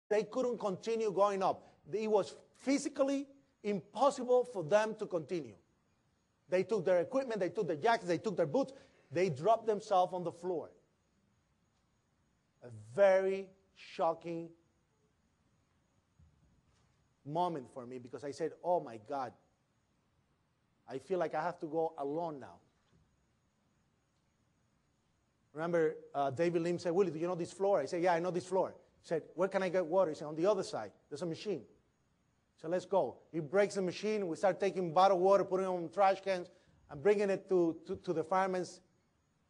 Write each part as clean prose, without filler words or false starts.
They couldn't continue going up. It was physically impossible for them to continue. They took their equipment, they took their jackets, they took their boots. They dropped themselves on the floor. A very shocking moment for me because I said, oh my God, I feel like I have to go alone now. Remember, David Lim said, Willie, do you know this floor? I said, yeah, I know this floor. He said, where can I get water? He said, on the other side. There's a machine. So let's go. He breaks the machine. We start taking bottled water, putting it on trash cans, and bringing it to the firemen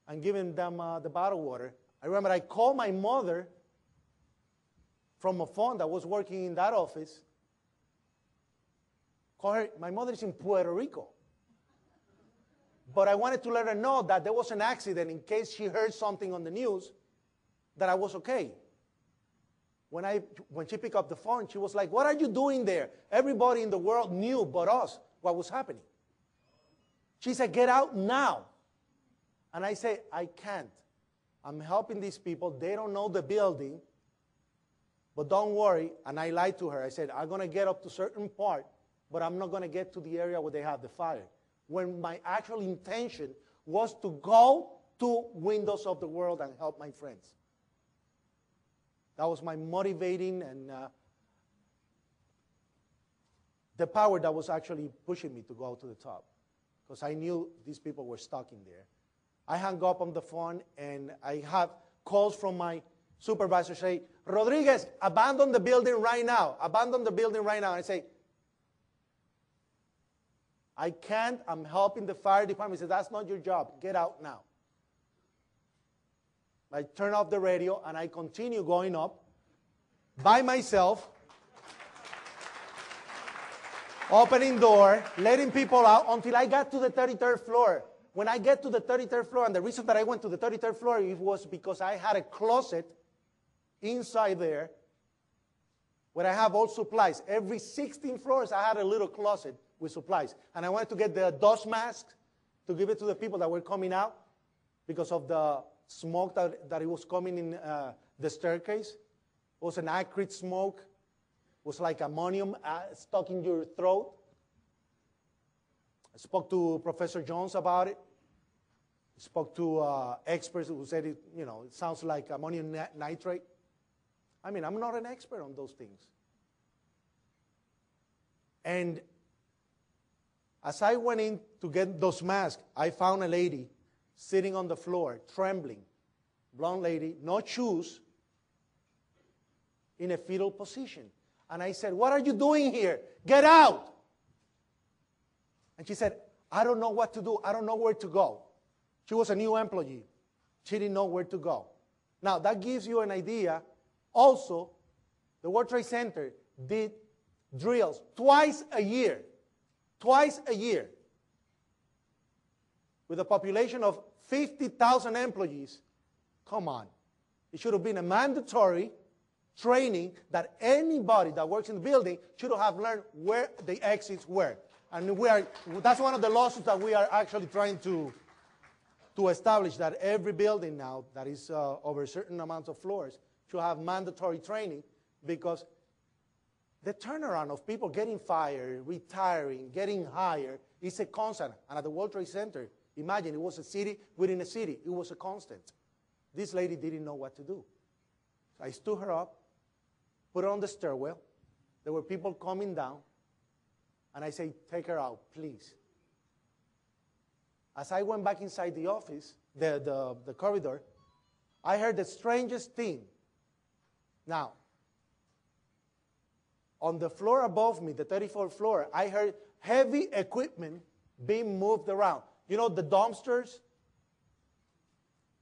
and giving them the bottled water. I remember I called my mother from a phone that was working in that office. Call her. My mother is in Puerto Rico. But I wanted to let her know that there was an accident in case she heard something on the news that I was okay. When she picked up the phone, she was like, what are you doing there? Everybody in the world knew but us what was happening. She said, get out now. And I said, I can't. I'm helping these people. They don't know the building. But don't worry. And I lied to her. I said, I'm going to get up to a certain part, but I'm not going to get to the area where they have the fire. When my actual intention was to go to windows of the world and help my friends. That was my motivating and the power that was actually pushing me to go to the top. Because I knew these people were stuck in there. I hung up on the phone and I have calls from my supervisor say, Rodriguez, abandon the building right now. Abandon the building right now. And I say, I can't. I'm helping the fire department. He said, that's not your job. Get out now. I turn off the radio and I continue going up by myself, opening door, letting people out until I got to the 33rd floor. When I get to the 33rd floor, and the reason that I went to the 33rd floor it was because I had a closet inside there where I have all supplies. Every 16 floors I had a little closet with supplies. And I wanted to get the dust masks to give it to the people that were coming out because of the smoke that it was coming in the staircase. It was an acrid smoke. It was like ammonium stuck in your throat. I spoke to Professor Jones about it. I spoke to experts who said it sounds like ammonium nitrate. I mean, I'm not an expert on those things. And as I went in to get those masks, I found a lady sitting on the floor, trembling, blonde lady, no shoes, in a fetal position. And I said, what are you doing here? Get out! And she said, I don't know what to do. I don't know where to go. She was a new employee. She didn't know where to go. Now, that gives you an idea. Also, the World Trade Center did drills twice a year. Twice a year. With a population of 50,000 employees. Come on. It should have been a mandatory training that anybody that works in the building should have learned where the exits were. And that's one of the lawsuits that we are actually trying to establish, that every building now that is over a certain amount of floors should have mandatory training, because the turnaround of people getting fired, retiring, getting hired is a constant. And at the World Trade Center, imagine it was a city within a city. It was a constant. This lady didn't know what to do. So I stood her up, put her on the stairwell. There were people coming down. And I say, take her out, please. As I went back inside the office, the corridor, I heard the strangest thing. Now, on the floor above me, the 34th floor, I heard heavy equipment being moved around. You know the dumpsters?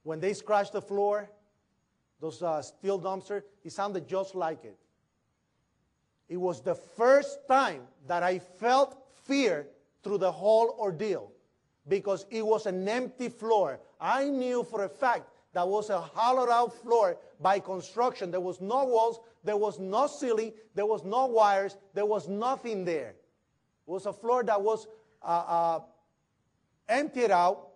When they scratch the floor, those steel dumpsters, it sounded just like it. It was the first time that I felt fear through the whole ordeal, because it was an empty floor. I knew for a fact that was a hollowed out floor by construction. There was no walls, there was no ceiling, there was no wires, there was nothing there. It was a floor that was emptied out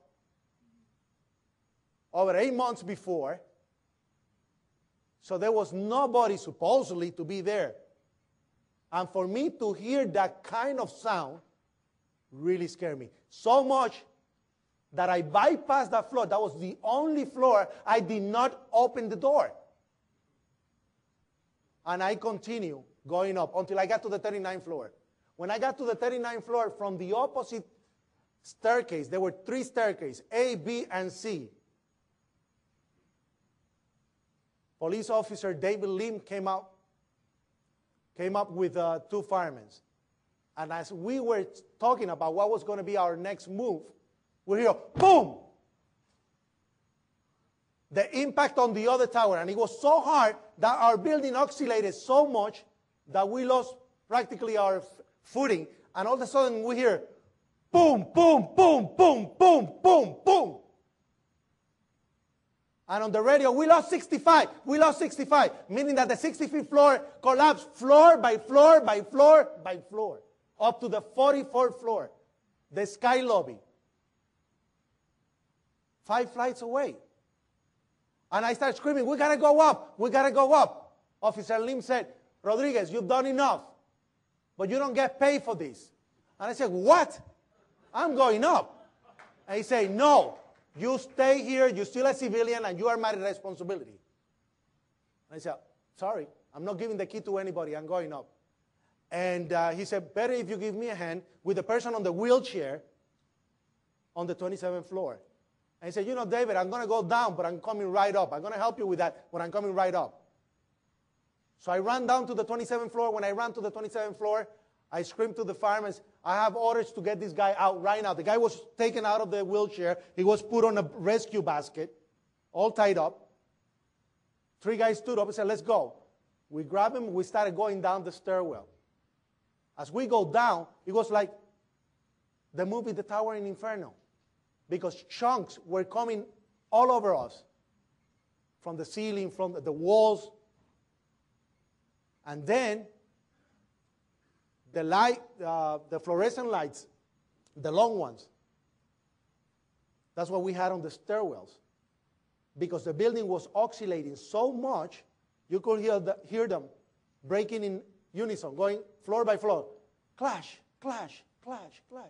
over 8 months before. So there was nobody supposedly to be there. And for me to hear that kind of sound really scared me. So much that I bypassed that floor. That was the only floor I did not open the door. And I continued going up until I got to the 39th floor. When I got to the 39th floor, from the opposite staircase, there were 3 staircases, A, B, and C. Police officer David Lim came up with 2 firemen. And as we were talking about what was going to be our next move, we hear, boom! The impact on the other tower. And it was so hard that our building oscillated so much that we lost practically our footing. And all of a sudden we hear, boom, boom, boom, boom, boom, boom, boom. And on the radio, we lost 65. We lost 65, meaning that the 65th floor collapsed floor by floor by floor by floor, up to the 44th floor, the sky lobby, 5 flights away. And I started screaming, we got to go up. We got to go up. Officer Lim said, Rodriguez, you've done enough, but you don't get paid for this. And I said, what? I'm going up. And he said, no, you stay here. You're still a civilian, and you are my responsibility. And I said, sorry, I'm not giving the key to anybody. I'm going up. And he said, better if you give me a hand with the person on the wheelchair on the 27th floor. And he said, you know, David, I'm going to go down, but I'm coming right up. I'm going to help you with that, but I'm coming right up. So I ran down to the 27th floor. When I ran to the 27th floor, I screamed to the firemen, I have orders to get this guy out right now. The guy was taken out of the wheelchair. He was put on a rescue basket, all tied up. 3 guys stood up and said, let's go. We grabbed him. We started going down the stairwell. As we go down, it was like the movie The Tower in Inferno, because chunks were coming all over us, from the ceiling, from the walls. And then the light, the fluorescent lights, the long ones, that's what we had on the stairwells. Because the building was oscillating so much, you could hear them breaking in unison, going floor by floor. Clash, clash, clash, clash.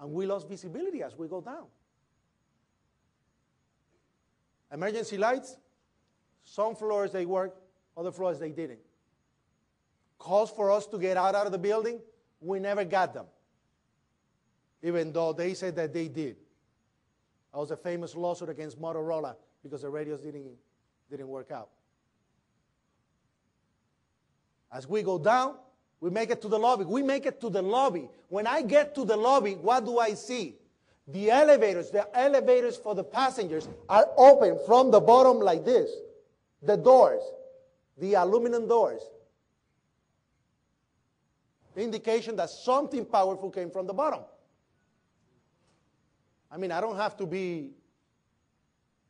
And we lost visibility as we go down. Emergency lights, some floors they worked, other floors they didn't. Calls for us to get out of the building, we never got them, even though they said that they did. That was a famous lawsuit against Motorola because the radios didn't work out. As we go down, we make it to the lobby. We make it to the lobby. When I get to the lobby, what do I see? The elevators for the passengers are open from the bottom like this. The doors, the aluminum doors. Indication that something powerful came from the bottom. I mean, I don't have to be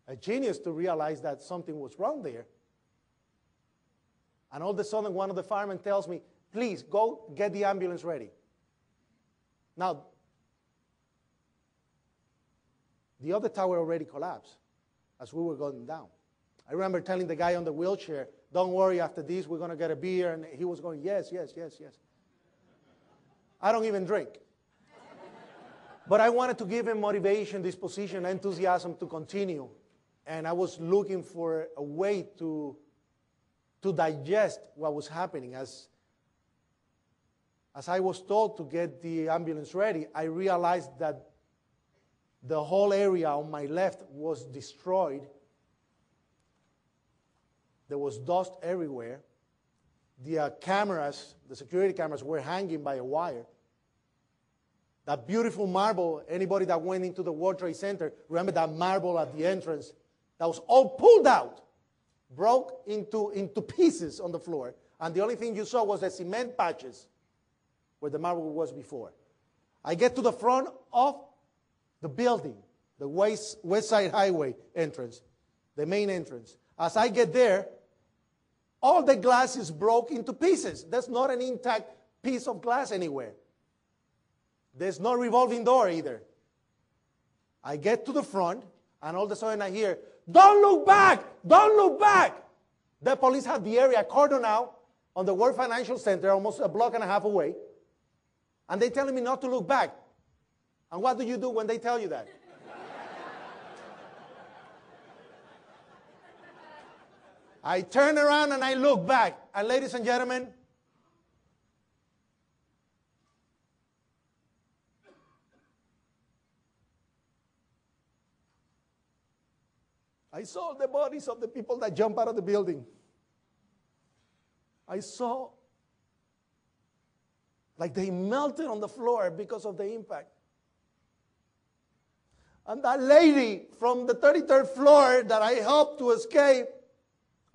a genius to realize that something was wrong there. And all of a sudden, one of the firemen tells me, please, go get the ambulance ready. Now, the other tower already collapsed as we were going down. I remember telling the guy on the wheelchair, don't worry, after this, we're going to get a beer. And he was going, yes, yes, yes, yes. I don't even drink. But I wanted to give him motivation, disposition, enthusiasm to continue. And I was looking for a way to digest what was happening. As I was told to get the ambulance ready, I realized that the whole area on my left was destroyed. There was dust everywhere. The cameras, the security cameras, were hanging by a wire. That beautiful marble, anybody that went into the World Trade Center, remember that marble at the entrance? That was all pulled out, broke into pieces on the floor. And the only thing you saw was the cement patches where the marble was before. I get to the front of the building, the West Side Highway entrance, the main entrance. As I get there, all the glass is broke into pieces. There's not an intact piece of glass anywhere. There's no revolving door either. I get to the front, and all of a sudden I hear, don't look back, don't look back. The police had the area cordoned out on the World Financial Center, almost a block and a half away. And they're telling me not to look back. And what do you do when they tell you that? I turn around and I look back. And ladies and gentlemen, I saw the bodies of the people that jumped out of the building. I saw like they melted on the floor because of the impact. And that lady from the 33rd floor that I helped to escape,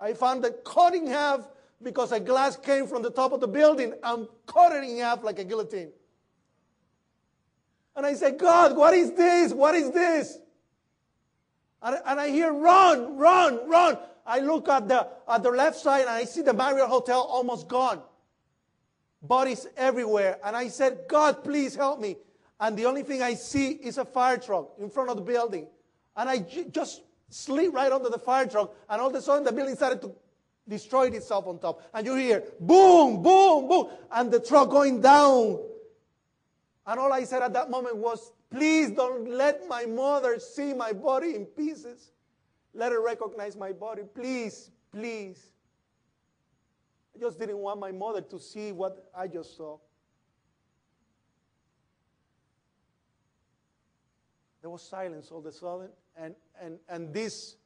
I found it cut in half because a glass came from the top of the building and cut it in half like a guillotine. And I said, God, what is this? What is this? And I hear, run, run, run. I look at the left side and I see the Marriott Hotel almost gone. Bodies everywhere. And I said, God, please help me. And the only thing I see is a fire truck in front of the building. And I just slid right under the fire truck. And all of a sudden the building started to destroy itself on top. And you hear, boom, boom, boom. And the truck going down. And all I said at that moment was, please don't let my mother see my body in pieces. Let her recognize my body. Please, please. I just didn't want my mother to see what I just saw. There was silence all of a sudden. And this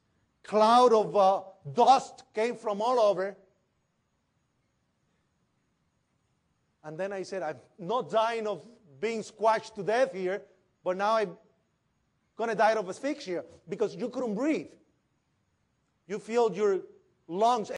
cloud of dust came from all over. And then I said, I'm not dying of being squashed to death here. But now I'm going to die of asphyxia because you couldn't breathe. You filled your lungs